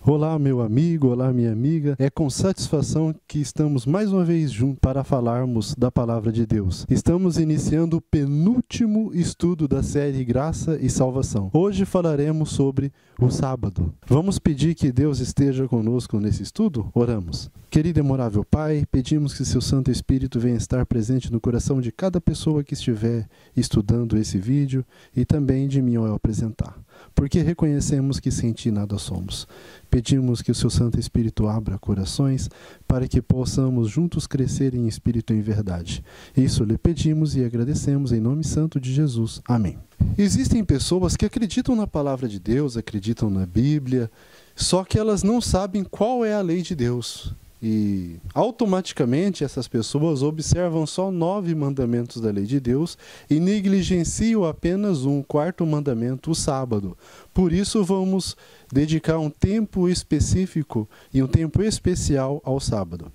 Olá, meu amigo, olá, minha amiga. É com satisfação que estamos mais uma vez juntos para falarmos da Palavra de Deus. Estamos iniciando o penúltimo estudo da série Graça e Salvação. Hoje falaremos sobre o sábado. Vamos pedir que Deus esteja conosco nesse estudo? Oramos. Querido e amorável Pai, pedimos que seu Santo Espírito venha estar presente no coração de cada pessoa que estiver estudando esse vídeo e também de mim ao apresentar, porque reconhecemos que sem Ti nada somos. Pedimos que o seu Santo Espírito abra corações para que possamos juntos crescer em espírito e em verdade. Isso lhe pedimos e agradecemos em nome santo de Jesus. Amém. Existem pessoas que acreditam na palavra de Deus, acreditam na Bíblia, só que elas não sabem qual é a lei de Deus. E automaticamente essas pessoas observam só 9 mandamentos da lei de Deus e negligenciam apenas um quarto mandamento, o sábado. Por isso vamos dedicar um tempo específico e um tempo especial ao sábado.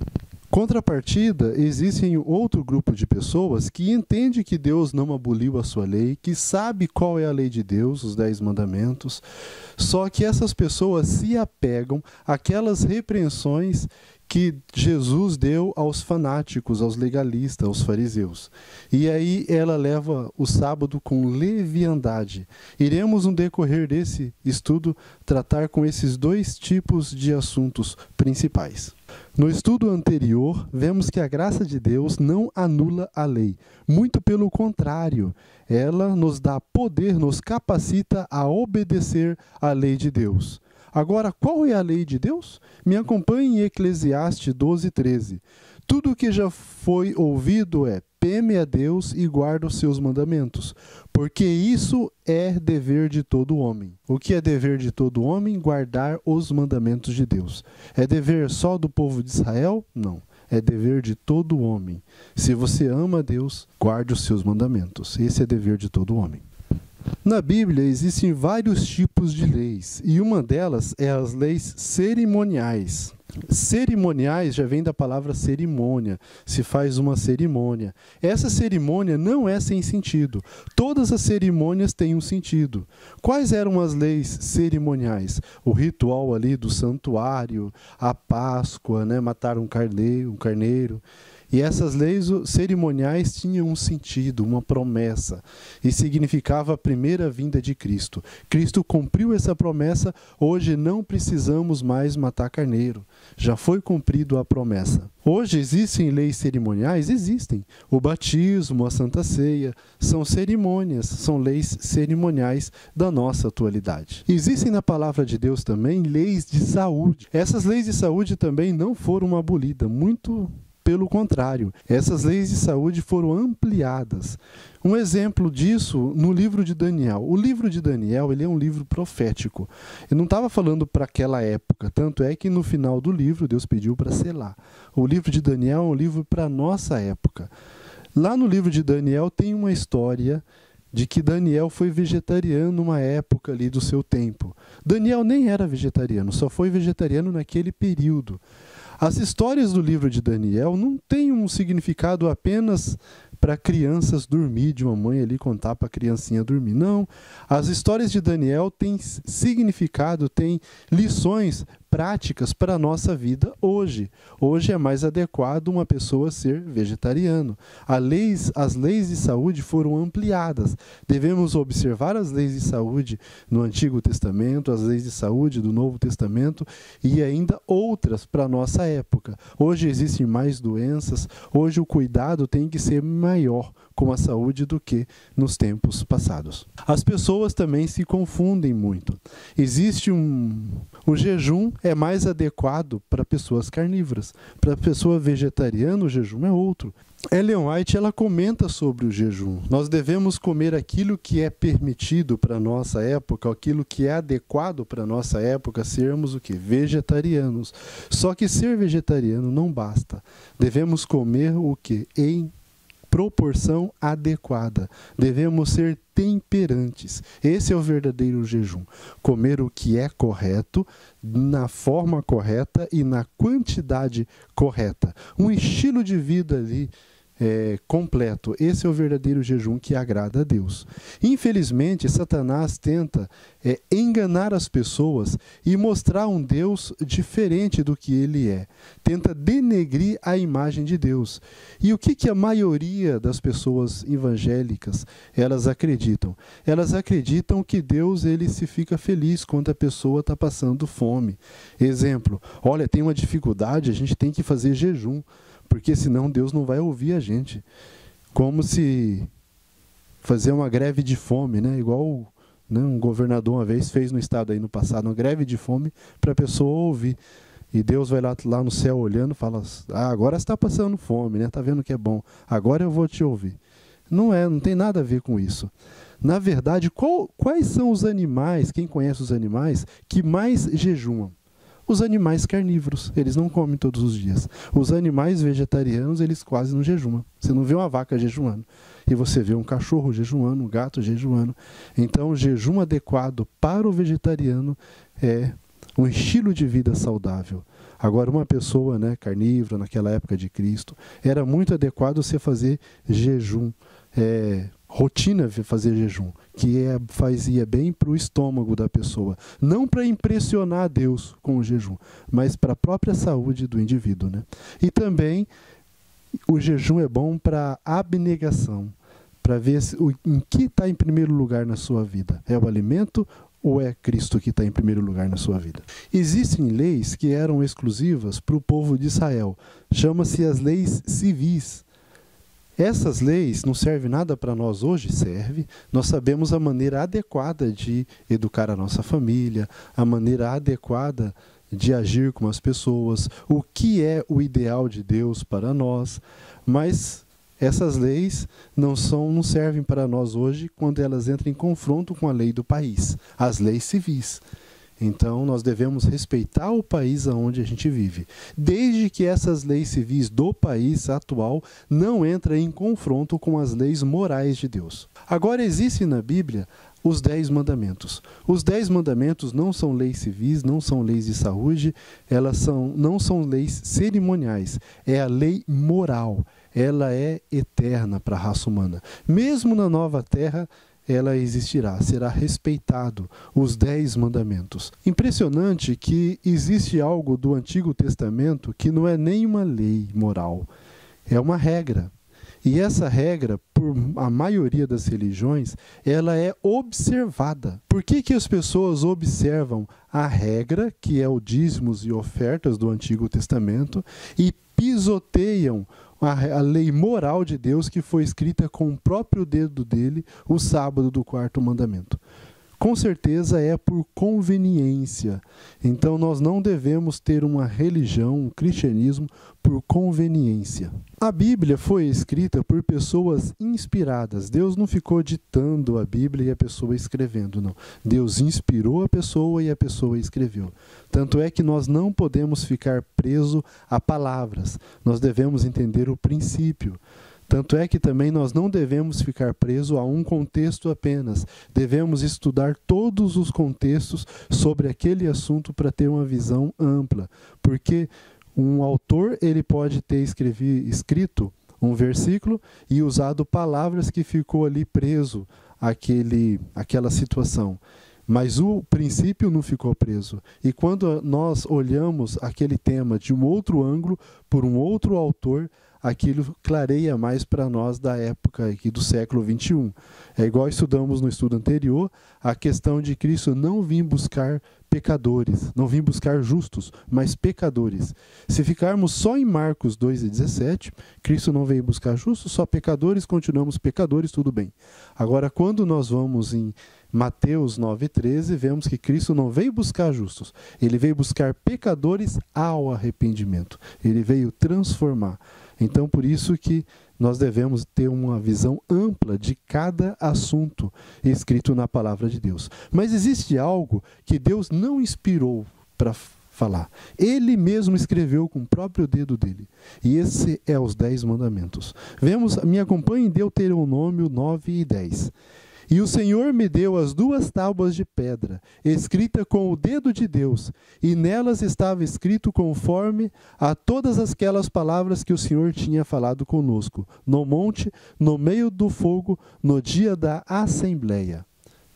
Contrapartida, existe outro grupo de pessoas que entende que Deus não aboliu a sua lei, que sabe qual é a lei de Deus, os 10 mandamentos, só que essas pessoas se apegam àquelas repreensões que Jesus deu aos fanáticos, aos legalistas, aos fariseus. E aí ela leva o sábado com leviandade. Iremos, no decorrer desse estudo, tratar com esses 2 tipos de assuntos principais. No estudo anterior, vemos que a graça de Deus não anula a lei. Muito pelo contrário, ela nos dá poder, nos capacita a obedecer à lei de Deus. Agora, qual é a lei de Deus? Me acompanhe em Eclesiastes 12:13. Tudo o que já foi ouvido é: teme a Deus e guarda os seus mandamentos, porque isso é dever de todo homem. O que é dever de todo homem? Guardar os mandamentos de Deus. É dever só do povo de Israel? Não. É dever de todo homem. Se você ama a Deus, guarde os seus mandamentos. Esse é dever de todo homem. Na Bíblia existem vários tipos de leis, e uma delas é as leis cerimoniais. Cerimoniais já vem da palavra cerimônia, se faz uma cerimônia. Essa cerimônia não é sem sentido. Todas as cerimônias têm um sentido. Quais eram as leis cerimoniais? O ritual ali do santuário, a Páscoa, matar um carneiro. E essas leis cerimoniais tinham um sentido, uma promessa, e significava a primeira vinda de Cristo. Cristo cumpriu essa promessa, hoje não precisamos mais matar carneiro. Já foi cumprido a promessa. Hoje existem leis cerimoniais? Existem. O batismo, a Santa Ceia, são cerimônias, são leis cerimoniais da nossa atualidade. Existem na palavra de Deus também leis de saúde. Essas leis de saúde também não foram abolidas, muito pelo contrário, essas leis de saúde foram ampliadas. Um exemplo disso no livro de Daniel. O livro de Daniel, ele é um livro profético. Ele não estava falando para aquela época, tanto é que no final do livro Deus pediu para selar. O livro de Daniel é um livro para a nossa época. Lá no livro de Daniel tem uma história de que Daniel foi vegetariano numa época ali do seu tempo. Daniel nem era vegetariano, só foi vegetariano naquele período. As histórias do livro de Daniel não têm um significado apenas para crianças dormir, de uma mãe ali contar para a criancinha dormir. Não, as histórias de Daniel têm significado, têm lições práticas para a nossa vida hoje. Hoje é mais adequado uma pessoa ser vegetariano. As leis de saúde foram ampliadas. Devemos observar as leis de saúde no Antigo Testamento, as leis de saúde do Novo Testamento e ainda outras para a nossa época. Hoje existem mais doenças, hoje o cuidado tem que ser maior com a saúde do que nos tempos passados. As pessoas também se confundem muito. O jejum é mais adequado para pessoas carnívoras. Para pessoa vegetariana, o jejum é outro. Ellen White, ela comenta sobre o jejum. Nós devemos comer aquilo que é permitido para a nossa época, aquilo que é adequado para a nossa época, sermos o quê? Vegetarianos. Só que ser vegetariano não basta. Devemos comer o quê? Em proporção adequada. Devemos ser temperantes. Esse é o verdadeiro jejum. Comer o que é correto, na forma correta e na quantidade correta. Um estilo de vida ali completo. Esse é o verdadeiro jejum que agrada a Deus. Infelizmente, Satanás tenta enganar as pessoas e mostrar um Deus diferente do que ele é. Tenta denegrir a imagem de Deus. E o que a maioria das pessoas evangélicas elas acreditam? Elas acreditam que Deus ele se fica feliz quando a pessoa está passando fome. Exemplo, olha, tem uma dificuldade, a gente tem que fazer jejum, porque senão Deus não vai ouvir a gente. Como se fazer uma greve de fome, né? Igual um governador uma vez fez no estado aí no passado, uma greve de fome para a pessoa ouvir. E Deus vai lá no céu olhando e fala, agora você está passando fome, né? Tá vendo que é bom, agora eu vou te ouvir. Não tem nada a ver com isso. Na verdade, quais são os animais, quem conhece os animais, que mais jejuam? Os animais carnívoros, eles não comem todos os dias. Os animais vegetarianos, eles quase não jejuam. Você não vê uma vaca jejuando. E você vê um cachorro jejuando, um gato jejuando. Então, o jejum adequado para o vegetariano é um estilo de vida saudável. Agora, uma pessoa carnívora, naquela época de Cristo, era muito adequado você fazer jejum. Rotina fazer jejum, que fazia bem para o estômago da pessoa. Não para impressionar Deus com o jejum, mas para a própria saúde do indivíduo. E também o jejum é bom para abnegação, para ver em que está em primeiro lugar na sua vida. É o alimento ou é Cristo que está em primeiro lugar na sua vida? Existem leis que eram exclusivas para o povo de Israel. Chama-se as leis civis. Essas leis não servem nada para nós hoje? Serve. Nós sabemos a maneira adequada de educar a nossa família, a maneira adequada de agir com as pessoas, o que é o ideal de Deus para nós, mas essas leis não servem para nós hoje quando elas entram em confronto com a lei do país, as leis civis. Então, nós devemos respeitar o país onde a gente vive, desde que essas leis civis do país atual não entrem em confronto com as leis morais de Deus. Agora, existem na Bíblia os 10 mandamentos. Os 10 mandamentos não são leis civis, não são leis de saúde, não são leis cerimoniais, é a lei moral, ela é eterna para a raça humana. Mesmo na nova terra, ela existirá, será respeitado os 10 mandamentos. Impressionante que existe algo do Antigo Testamento que não é nem uma lei moral, é uma regra. E essa regra, por a maioria das religiões, ela é observada. Por que as pessoas observam a regra, que é o dízimos e ofertas do Antigo Testamento, e pisoteiam a lei moral de Deus que foi escrita com o próprio dedo dele o sábado do 4º mandamento? Com certeza é por conveniência. Então nós não devemos ter uma religião, um cristianismo, por conveniência. A Bíblia foi escrita por pessoas inspiradas. Deus não ficou ditando a Bíblia e a pessoa escrevendo, não. Deus inspirou a pessoa e a pessoa escreveu. Tanto é que nós não podemos ficar presos a palavras. Nós devemos entender o princípio. Tanto é que também nós não devemos ficar presos a um contexto apenas. Devemos estudar todos os contextos sobre aquele assunto para ter uma visão ampla. Porque um autor ele pode ter escrito um versículo e usado palavras que ficou ali preso àquela situação. Mas o princípio não ficou preso. E quando nós olhamos aquele tema de um outro ângulo, por um outro autor, aquilo clareia mais para nós da época aqui do século 21. É igual estudamos no estudo anterior, a questão de Cristo não vir buscar pecadores, não vir buscar justos, mas pecadores. Se ficarmos só em Marcos 2:17, Cristo não veio buscar justos, só pecadores, continuamos pecadores, tudo bem. Agora, quando nós vamos em Mateus 9:13, vemos que Cristo não veio buscar justos, ele veio buscar pecadores ao arrependimento, ele veio transformar. Então, por isso que nós devemos ter uma visão ampla de cada assunto escrito na palavra de Deus. Mas existe algo que Deus não inspirou para falar. Ele mesmo escreveu com o próprio dedo dele. E esse é os 10 mandamentos. Me acompanhe em Deuteronômio 9 e 10. E o Senhor me deu as 2 tábuas de pedra, escrita com o dedo de Deus, e nelas estava escrito conforme a todas aquelas palavras que o Senhor tinha falado conosco, no monte, no meio do fogo, no dia da Assembleia.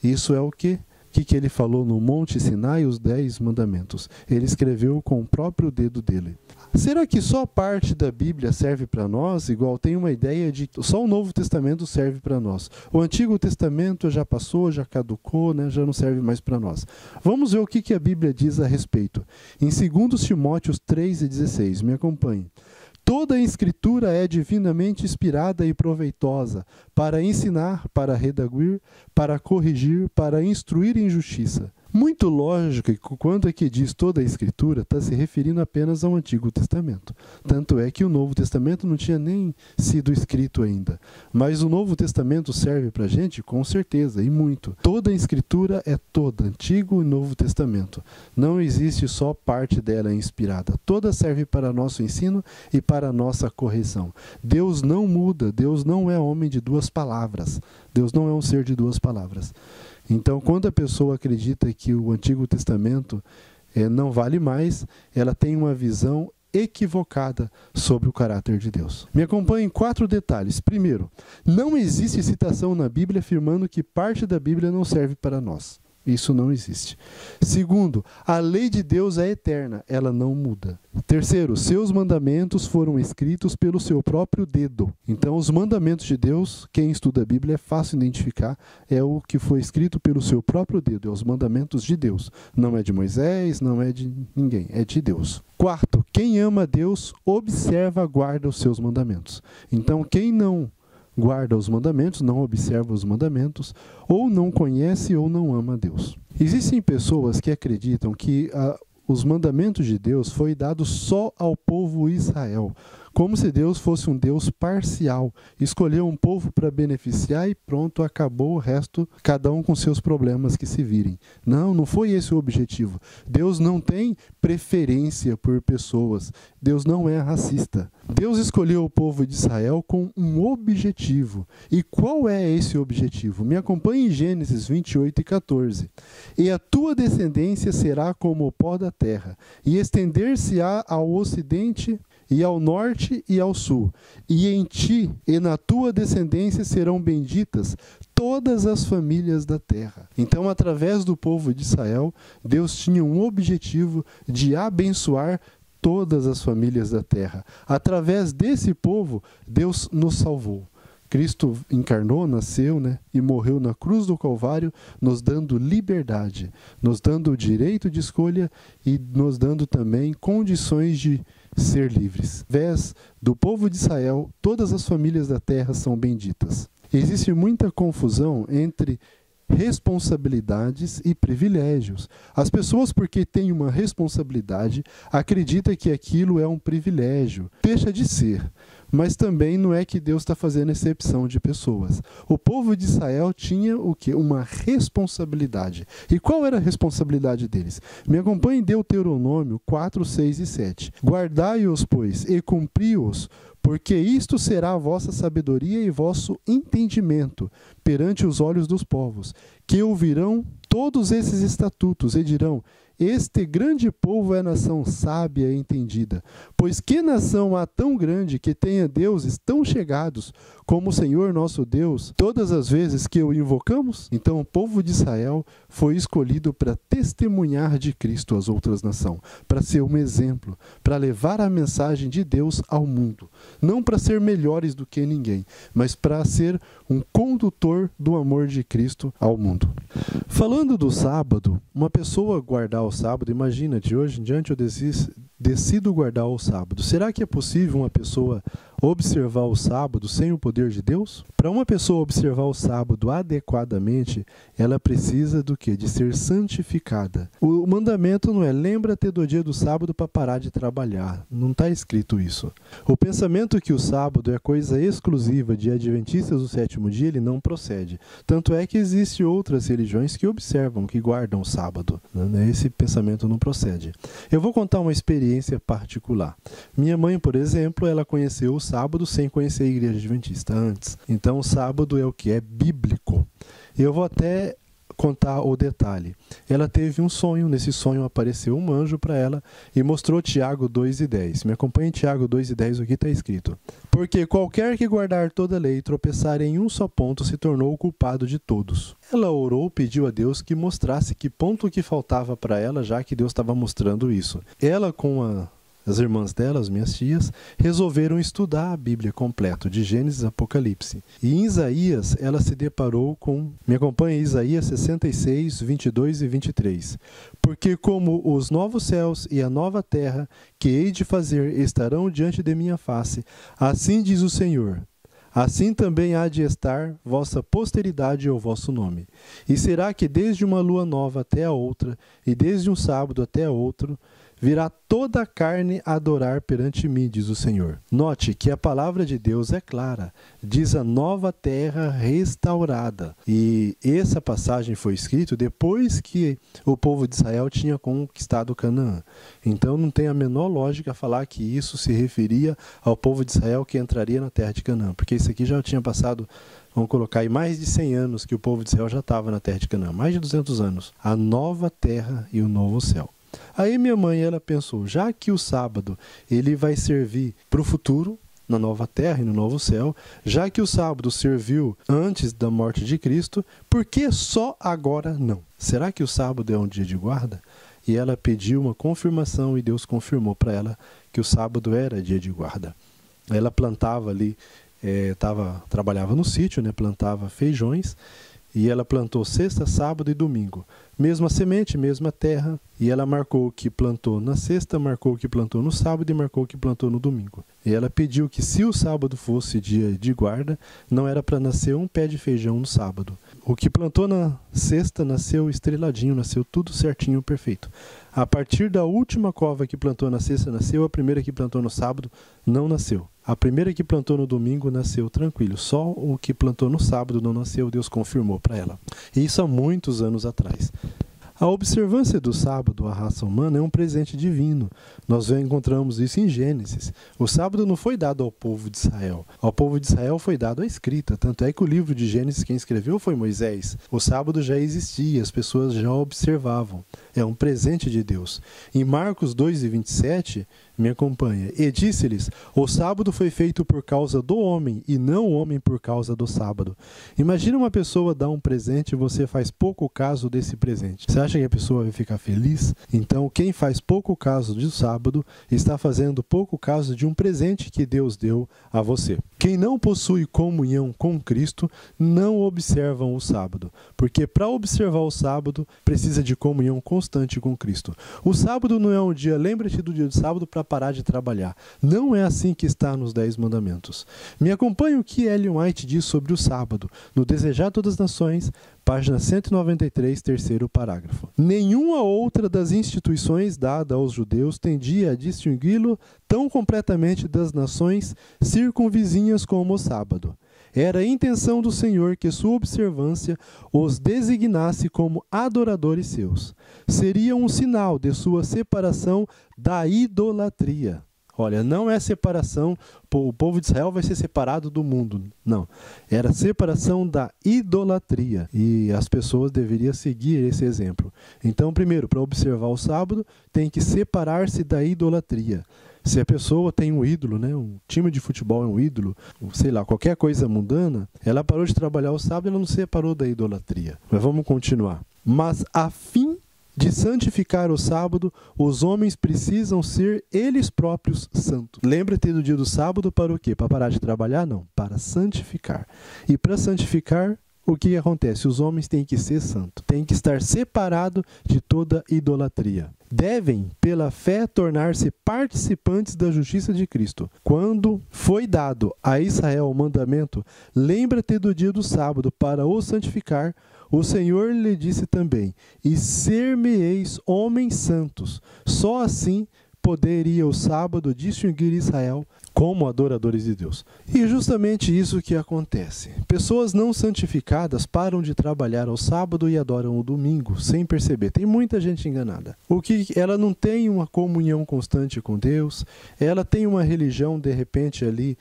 Isso é o quê? O que ele falou no Monte Sinai, os 10 mandamentos? Ele escreveu com o próprio dedo dele. Será que só parte da Bíblia serve para nós? Igual tem uma ideia de que só o Novo Testamento serve para nós. O Antigo Testamento já passou, já caducou, né? Já não serve mais para nós. Vamos ver o que a Bíblia diz a respeito. Em 2 Timóteo 3,16, me acompanhe. Toda a Escritura é divinamente inspirada e proveitosa para ensinar, para redarguir, para corrigir, para instruir em justiça. Muito lógico que quando aqui diz toda a Escritura, está se referindo apenas ao Antigo Testamento. Tanto é que o Novo Testamento não tinha nem sido escrito ainda. Mas o Novo Testamento serve para a gente? Com certeza, e muito. Toda a Escritura é toda, Antigo e Novo Testamento. Não existe só parte dela inspirada. Toda serve para nosso ensino e para a nossa correção. Deus não muda, Deus não é homem de 2 palavras. Deus não é um ser de 2 palavras. Então, quando a pessoa acredita que o Antigo Testamento não vale mais, ela tem uma visão equivocada sobre o caráter de Deus. Me acompanhe em 4 detalhes. Primeiro, não existe citação na Bíblia afirmando que parte da Bíblia não serve para nós. Isso não existe. Segundo, a lei de Deus é eterna, ela não muda. Terceiro, seus mandamentos foram escritos pelo seu próprio dedo. Então, os mandamentos de Deus, quem estuda a Bíblia é fácil identificar, é o que foi escrito pelo seu próprio dedo, é os mandamentos de Deus. Não é de Moisés, não é de ninguém, é de Deus. Quarto, quem ama a Deus, observa, guarda os seus mandamentos. Então, quem não guarda os mandamentos, não observa os mandamentos, ou não conhece ou não ama a Deus. Existem pessoas que acreditam que os mandamentos de Deus foi dado só ao povo Israel, como se Deus fosse um Deus parcial, escolheu um povo para beneficiar e pronto, acabou o resto, cada um com seus problemas que se virem. Não, não foi esse o objetivo. Deus não tem preferência por pessoas, Deus não é racista. Deus escolheu o povo de Israel com um objetivo. E qual é esse objetivo? Me acompanhe em Gênesis 28:14. E a tua descendência será como o pó da terra, e estender-se-á ao ocidente e ao norte e ao sul, e em ti e na tua descendência serão benditas todas as famílias da terra. Então, através do povo de Israel, Deus tinha um objetivo de abençoar todas as famílias da terra. Através desse povo, Deus nos salvou. Cristo encarnou, nasceu, e morreu na cruz do Calvário, nos dando liberdade, nos dando o direito de escolha e nos dando também condições de ser livres. Através do povo de Israel, todas as famílias da terra são benditas. Existe muita confusão entre responsabilidades e privilégios. As pessoas, porque têm uma responsabilidade, acreditam que aquilo é um privilégio. Deixa de ser. Mas também não é que Deus está fazendo exceção de pessoas. O povo de Israel tinha o quê? Uma responsabilidade. E qual era a responsabilidade deles? Me acompanhe em Deuteronômio 4, 6 e 7. Guardai-os, pois, e cumpri-os, porque isto será a vossa sabedoria e vosso entendimento perante os olhos dos povos, que ouvirão todos esses estatutos e dirão: este grande povo é nação sábia e entendida. Pois que nação há tão grande que tenha deuses tão chegados como o Senhor nosso Deus, todas as vezes que o invocamos? Então o povo de Israel foi escolhido para testemunhar de Cristo às outras nações, para ser um exemplo, para levar a mensagem de Deus ao mundo. Não para ser melhores do que ninguém, mas para ser um condutor do amor de Cristo ao mundo. Falando do sábado, uma pessoa guardar o sábado, imagina, de hoje em diante eu decido guardar o sábado. Será que é possível uma pessoa observar o sábado sem o poder de Deus? Para uma pessoa observar o sábado adequadamente, ela precisa do quê? De ser santificada. O mandamento não é: lembra-te do dia do sábado para parar de trabalhar. Não está escrito isso. O pensamento que o sábado é coisa exclusiva de adventistas do sétimo dia, ele não procede. Tanto é que existem outras religiões que observam, que guardam o sábado. Esse pensamento não procede. Eu vou contar uma experiência particular. Minha mãe, por exemplo, ela conheceu o sábado sem conhecer a igreja adventista antes. Então o sábado é o que? É bíblico. Eu vou até contar o detalhe. Ela teve um sonho, nesse sonho apareceu um anjo para ela e mostrou Tiago 2:10. Me acompanhe em Tiago 2:10, o que está escrito. Porque qualquer que guardar toda a lei e tropeçar em um só ponto se tornou o culpado de todos. Ela orou, pediu a Deus que mostrasse que ponto que faltava para ela, já que Deus estava mostrando isso. Ela com as irmãs dela, as minhas tias, resolveram estudar a Bíblia completa, de Gênesis a Apocalipse. E em Isaías, ela se deparou com... Me acompanha em Isaías 66, 22 e 23. Porque como os novos céus e a nova terra que hei de fazer estarão diante de minha face, assim diz o Senhor. Assim também há de estar vossa posteridade ou vosso nome. E será que desde uma lua nova até a outra, e desde um sábado até a outro, virá toda a carne a adorar perante mim, diz o Senhor. Note que a palavra de Deus é clara, diz a nova terra restaurada. E essa passagem foi escrita depois que o povo de Israel tinha conquistado Canaã. Então não tem a menor lógica falar que isso se referia ao povo de Israel que entraria na terra de Canaã, porque isso aqui já tinha passado, vamos colocar aí, mais de 100 anos que o povo de Israel já estava na terra de Canaã, mais de 200 anos. A nova terra e o novo céu. Aí minha mãe, ela pensou, já que o sábado ele vai servir para o futuro, na nova terra e no novo céu, já que o sábado serviu antes da morte de Cristo, por que só agora não? Será que o sábado é um dia de guarda? E ela pediu uma confirmação e Deus confirmou para ela que o sábado era dia de guarda. Ela plantava ali, trabalhava no sítio, plantava feijões, e ela plantou sexta, sábado e domingo. Mesma semente, mesma terra. E ela marcou o que plantou na sexta, marcou o que plantou no sábado e marcou o que plantou no domingo. E ela pediu que se o sábado fosse dia de guarda, não era para nascer um pé de feijão no sábado. O que plantou na sexta nasceu estreladinho, nasceu tudo certinho, perfeito. A partir da última cova que plantou na sexta nasceu, a primeira que plantou no sábado não nasceu. A primeira que plantou no domingo nasceu tranquilo. Só o que plantou no sábado não nasceu, Deus confirmou para ela. E isso há muitos anos atrás. A observância do sábado à raça humana é um presente divino. Nós encontramos isso em Gênesis. O sábado não foi dado ao povo de Israel. Ao povo de Israel foi dado a escrita. Tanto é que o livro de Gênesis quem escreveu foi Moisés. O sábado já existia, as pessoas já observavam. É um presente de Deus. Em Marcos 2:27, me acompanha. E disse-lhes, o sábado foi feito por causa do homem, e não o homem por causa do sábado. Imagina uma pessoa dar um presente e você faz pouco caso desse presente. Você acha que a pessoa vai ficar feliz? Então, quem faz pouco caso do sábado, está fazendo pouco caso de um presente que Deus deu a você. Quem não possui comunhão com Cristo, não observa o sábado. Porque para observar o sábado, precisa de comunhão constante com Cristo. O sábado não é um dia, lembra-te do dia do sábado para parar de trabalhar. Não é assim que está nos 10 mandamentos. Me acompanhe o que Ellen White diz sobre o sábado, no Desejar Todas as Nações, página 193, terceiro parágrafo. Nenhuma outra das instituições dada aos judeus tendia a distingui-lo tão completamente das nações circunvizinhas como o sábado. Era a intenção do Senhor que sua observância os designasse como adoradores seus. Seria um sinal de sua separação da idolatria. Olha, não é separação, o povo de Israel vai ser separado do mundo. Não, era separação da idolatria. E as pessoas deveriam seguir esse exemplo. Então, primeiro, para observar o sábado, tem que separar-se da idolatria. Se a pessoa tem um ídolo, um time de futebol é um ídolo, sei lá, qualquer coisa mundana, ela parou de trabalhar o sábado e ela não se separou da idolatria. Mas vamos continuar. Mas a fim de santificar o sábado, os homens precisam ser eles próprios santos. Lembra-te do dia do sábado para o quê? Para parar de trabalhar? Não, para santificar. E para santificar, o que acontece? Os homens têm que ser santos, têm que estar separados de toda idolatria. Devem, pela fé, tornar-se participantes da justiça de Cristo. Quando foi dado a Israel o mandamento, lembra-te do dia do sábado para o santificar, o Senhor lhe disse também, e ser-me-eis homens santos. Só assim poderia o sábado distinguir Israel como adoradores de Deus. E justamente isso que acontece. Pessoas não santificadas param de trabalhar ao sábado e adoram o domingo, sem perceber. Tem muita gente enganada. Ela não tem uma comunhão constante com Deus, ela tem uma religião, de repente, ali,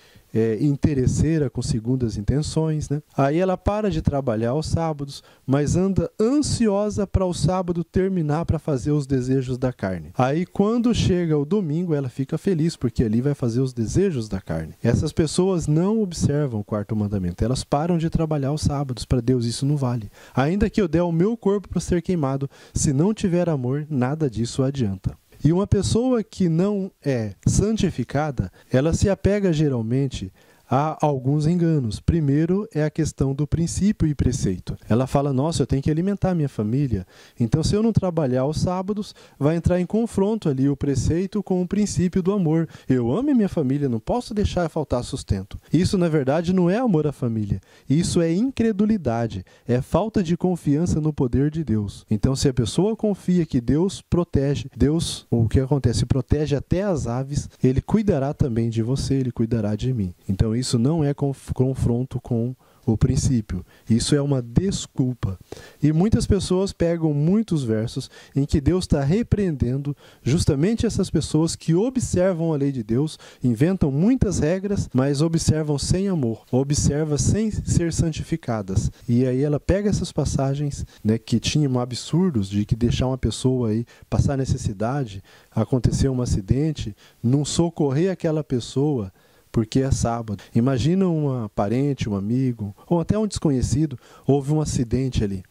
interesseira, com segundas intenções, né? Aí ela para de trabalhar aos sábados, mas anda ansiosa para o sábado terminar para fazer os desejos da carne. Aí quando chega o domingo, ela fica feliz, porque ali vai fazer os desejos da carne. Essas pessoas não observam o quarto mandamento, elas param de trabalhar aos sábados. Para Deus isso não vale. Ainda que eu dê o meu corpo para ser queimado, se não tiver amor, nada disso adianta. E uma pessoa que não é santificada, ela se apega geralmente a alguns enganos. Primeiro é a questão do princípio e preceito. Ela fala, nossa, eu tenho que alimentar minha família, então se eu não trabalhar aos sábados, vai entrar em confronto ali o preceito com o princípio do amor. Eu amo a minha família, não posso deixar faltar sustento. Isso, na verdade, não é amor à família. Isso é incredulidade, é falta de confiança no poder de Deus. Então, se a pessoa confia que Deus protege, Deus, o que acontece, protege até as aves, Ele cuidará também de você, Ele cuidará de mim. Então, isso não é confronto com o princípio. Isso é uma desculpa. E muitas pessoas pegam muitos versos em que Deus está repreendendo justamente essas pessoas que observam a lei de Deus, inventam muitas regras, mas observam sem amor, observam sem ser santificadas. E aí ela pega essas passagens, né, que tinham absurdos de que deixar uma pessoa aí passar necessidade, acontecer um acidente, não socorrer aquela pessoa porque é sábado. Imagina um parente, um amigo, ou até um desconhecido, houve um acidente ali.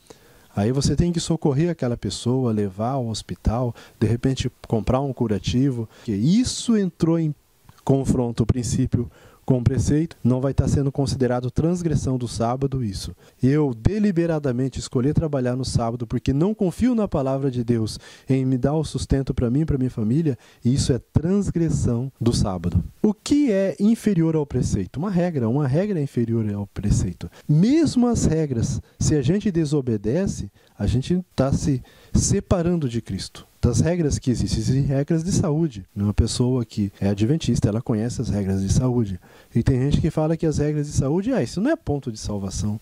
Aí você tem que socorrer aquela pessoa, levar ao hospital, de repente comprar um curativo. Isso entrou em confronto o princípio com o preceito, não vai estar sendo considerado transgressão do sábado isso. Eu deliberadamente escolhi trabalhar no sábado porque não confio na palavra de Deus em me dar o sustento para mim e para minha família, e isso é transgressão do sábado. O que é inferior ao preceito? Uma regra é inferior ao preceito. Mesmo as regras, se a gente desobedece, a gente está se separando de Cristo. Das regras que existem regras de saúde. Uma pessoa que é adventista, ela conhece as regras de saúde. E tem gente que fala que as regras de saúde, isso não é ponto de salvação.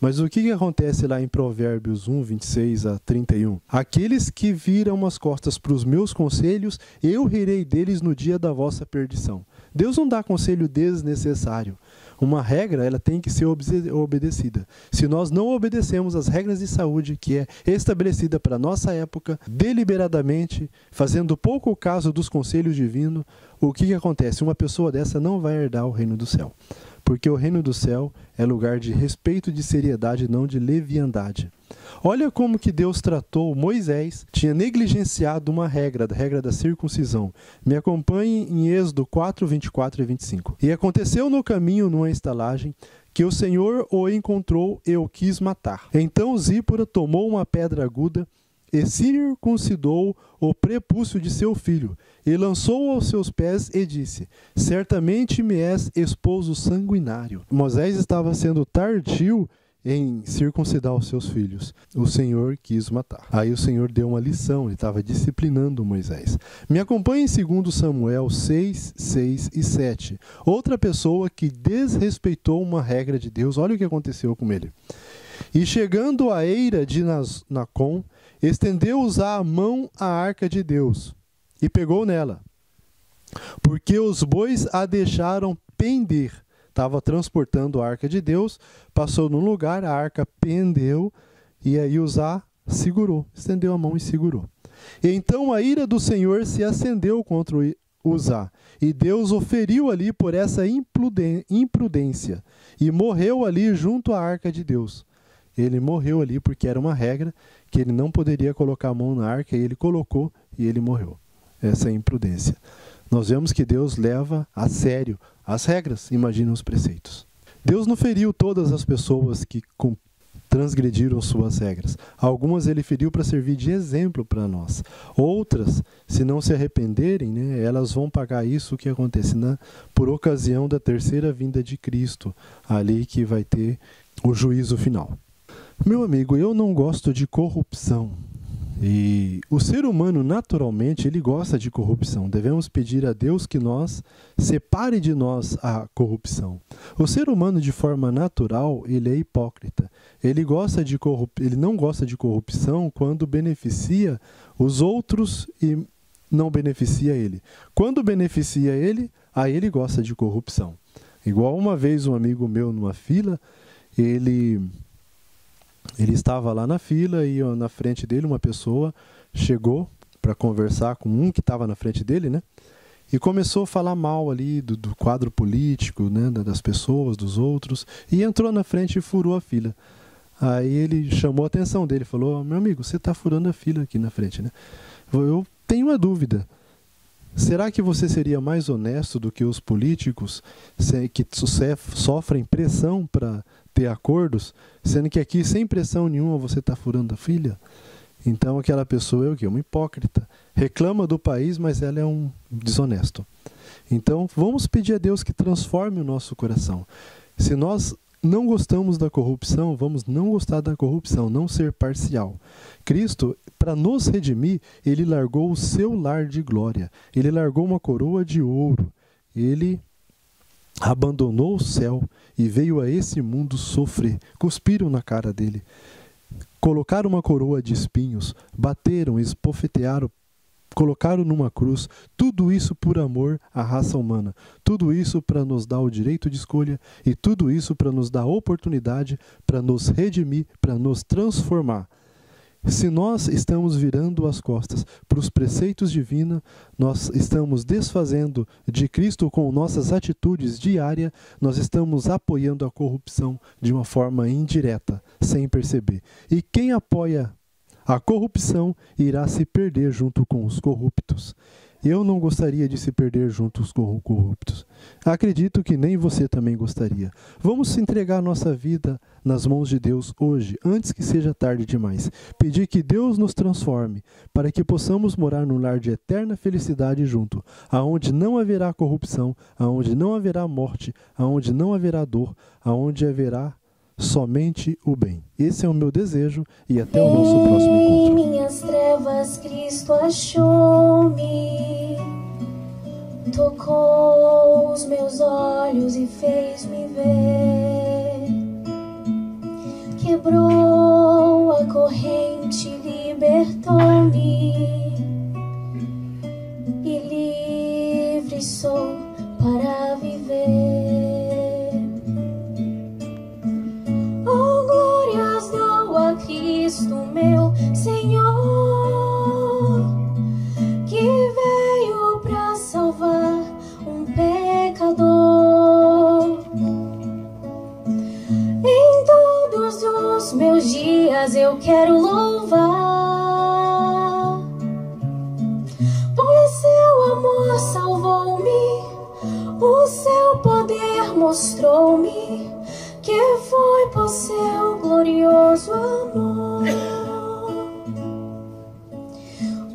Mas o que acontece lá em Provérbios 1, 26 a 31? Aqueles que viram as costas para os meus conselhos, eu rirei deles no dia da vossa perdição. Deus não dá conselho desnecessário. Uma regra, ela tem que ser obedecida. Se nós não obedecemos as regras de saúde que é estabelecida para a nossa época, deliberadamente, fazendo pouco caso dos conselhos divinos, o que acontece? Uma pessoa dessa não vai herdar o reino do céu. Porque o reino do céu é lugar de respeito e de seriedade, não de leviandade. Olha como que Deus tratou Moisés, tinha negligenciado uma regra, a regra da circuncisão. Me acompanhe em Êxodo 4, 24 e 25. E aconteceu no caminho, numa estalagem, que o Senhor o encontrou e o quis matar. Então Zípora tomou uma pedra aguda e circuncidou o prepúcio de seu filho, e lançou-o aos seus pés e disse, certamente me és esposo sanguinário. Moisés estava sendo tardio em circuncidar os seus filhos. O Senhor quis matar. Aí o Senhor deu uma lição, ele estava disciplinando Moisés. Me acompanhe em 2 Samuel 6, 6 e 7. Outra pessoa que desrespeitou uma regra de Deus, olha o que aconteceu com ele. E chegando à eira de Nacon, estendeu-os a mão à arca de Deus, e pegou nela, porque os bois a deixaram pender. Estava transportando a arca de Deus, passou num lugar, a arca pendeu, e aí Uzá segurou, estendeu a mão e segurou. E então a ira do Senhor se acendeu contra Uzá, e Deus o feriu ali por essa imprudência, e morreu ali junto à arca de Deus. Ele morreu ali porque era uma regra que ele não poderia colocar a mão na arca, e ele colocou e ele morreu. Essa é a imprudência. Nós vemos que Deus leva a sério as regras, imagina os preceitos. Deus não feriu todas as pessoas que transgrediram suas regras. Algumas ele feriu para servir de exemplo para nós. Outras, se não se arrependerem, né, elas vão pagar isso que acontece por ocasião da terceira vinda de Cristo, ali que vai ter o juízo final. Meu amigo, eu não gosto de corrupção. E o ser humano, naturalmente, ele gosta de corrupção. Devemos pedir a Deus que separe de nós a corrupção. O ser humano, de forma natural, ele é hipócrita. Ele não gosta de corrupção quando beneficia os outros e não beneficia ele. Quando beneficia ele, aí ele gosta de corrupção. Igual uma vez um amigo meu numa fila, ele estava lá na fila e na frente dele uma pessoa chegou para conversar com um que estava na frente dele, né? E começou a falar mal ali do quadro político, né? Das pessoas, dos outros, e entrou na frente e furou a fila. Aí ele chamou a atenção dele, falou: meu amigo, você está furando a fila aqui na frente, né? Eu tenho uma dúvida. Será que você seria mais honesto do que os políticos que sofrem pressão para ter acordos, sendo que aqui, sem pressão nenhuma, você está furando a fila? Então aquela pessoa é o quê? Uma hipócrita. Reclama do país, mas ela é um desonesto. Então vamos pedir a Deus que transforme o nosso coração. Se nós não gostamos da corrupção, vamos não gostar da corrupção, não ser parcial. Cristo, para nos redimir, Ele largou o seu lar de glória. Ele largou uma coroa de ouro. Ele abandonou o céu e veio a esse mundo sofrer. Cuspiram na cara dele. Colocaram uma coroa de espinhos, bateram, esbofetearam, colocaram numa cruz, tudo isso por amor à raça humana, tudo isso para nos dar o direito de escolha e tudo isso para nos dar a oportunidade para nos redimir, para nos transformar. Se nós estamos virando as costas para os preceitos divinos, nós estamos desfazendo de Cristo com nossas atitudes diárias, nós estamos apoiando a corrupção de uma forma indireta, sem perceber. E quem apoia a corrupção irá se perder junto com os corruptos. Eu não gostaria de se perder junto com os corruptos. Acredito que nem você também gostaria. Vamos entregar nossa vida nas mãos de Deus hoje, antes que seja tarde demais. Pedir que Deus nos transforme, para que possamos morar num lar de eterna felicidade junto, aonde não haverá corrupção, aonde não haverá morte, aonde não haverá dor, aonde haverá somente o bem. Esse é o meu desejo e até o nosso próximo encontro. Em minhas trevas Cristo achou-me, tocou os meus olhos e fez-me ver, quebrou a corrente, libertou-me e livre sou para viver. Cristo meu Senhor, que veio para salvar um pecador. Em todos os meus dias eu quero louvar, pois seu amor salvou-me, o seu poder mostrou-me, que foi por seu glorioso amor.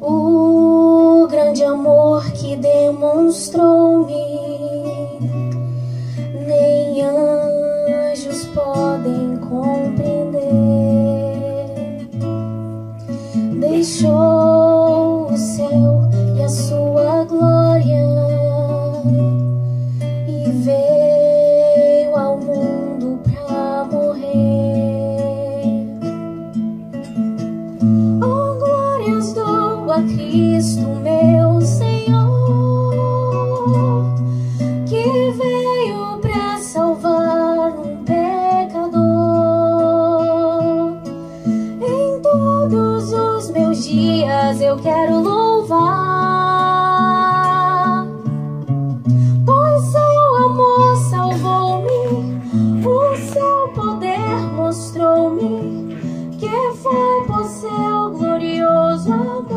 O grande amor que demonstrou-me, nem anjos podem compreender. Deixou o céu e a sua glória e veio ao mundo pra morrer. Oh, glórias dou a Cristo meu Senhor, que veio pra salvar um pecador. Em todos os meus dias eu quero louvar, pois seu amor salvou-me, o seu poder mostrou-me, que foi por seu glorioso amor.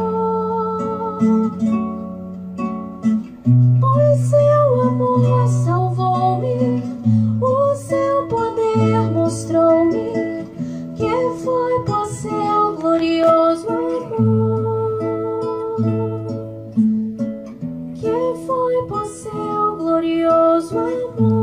Pois seu amor salvou-me, o seu poder mostrou-me, que foi por seu glorioso amor, que foi por seu glorioso amor.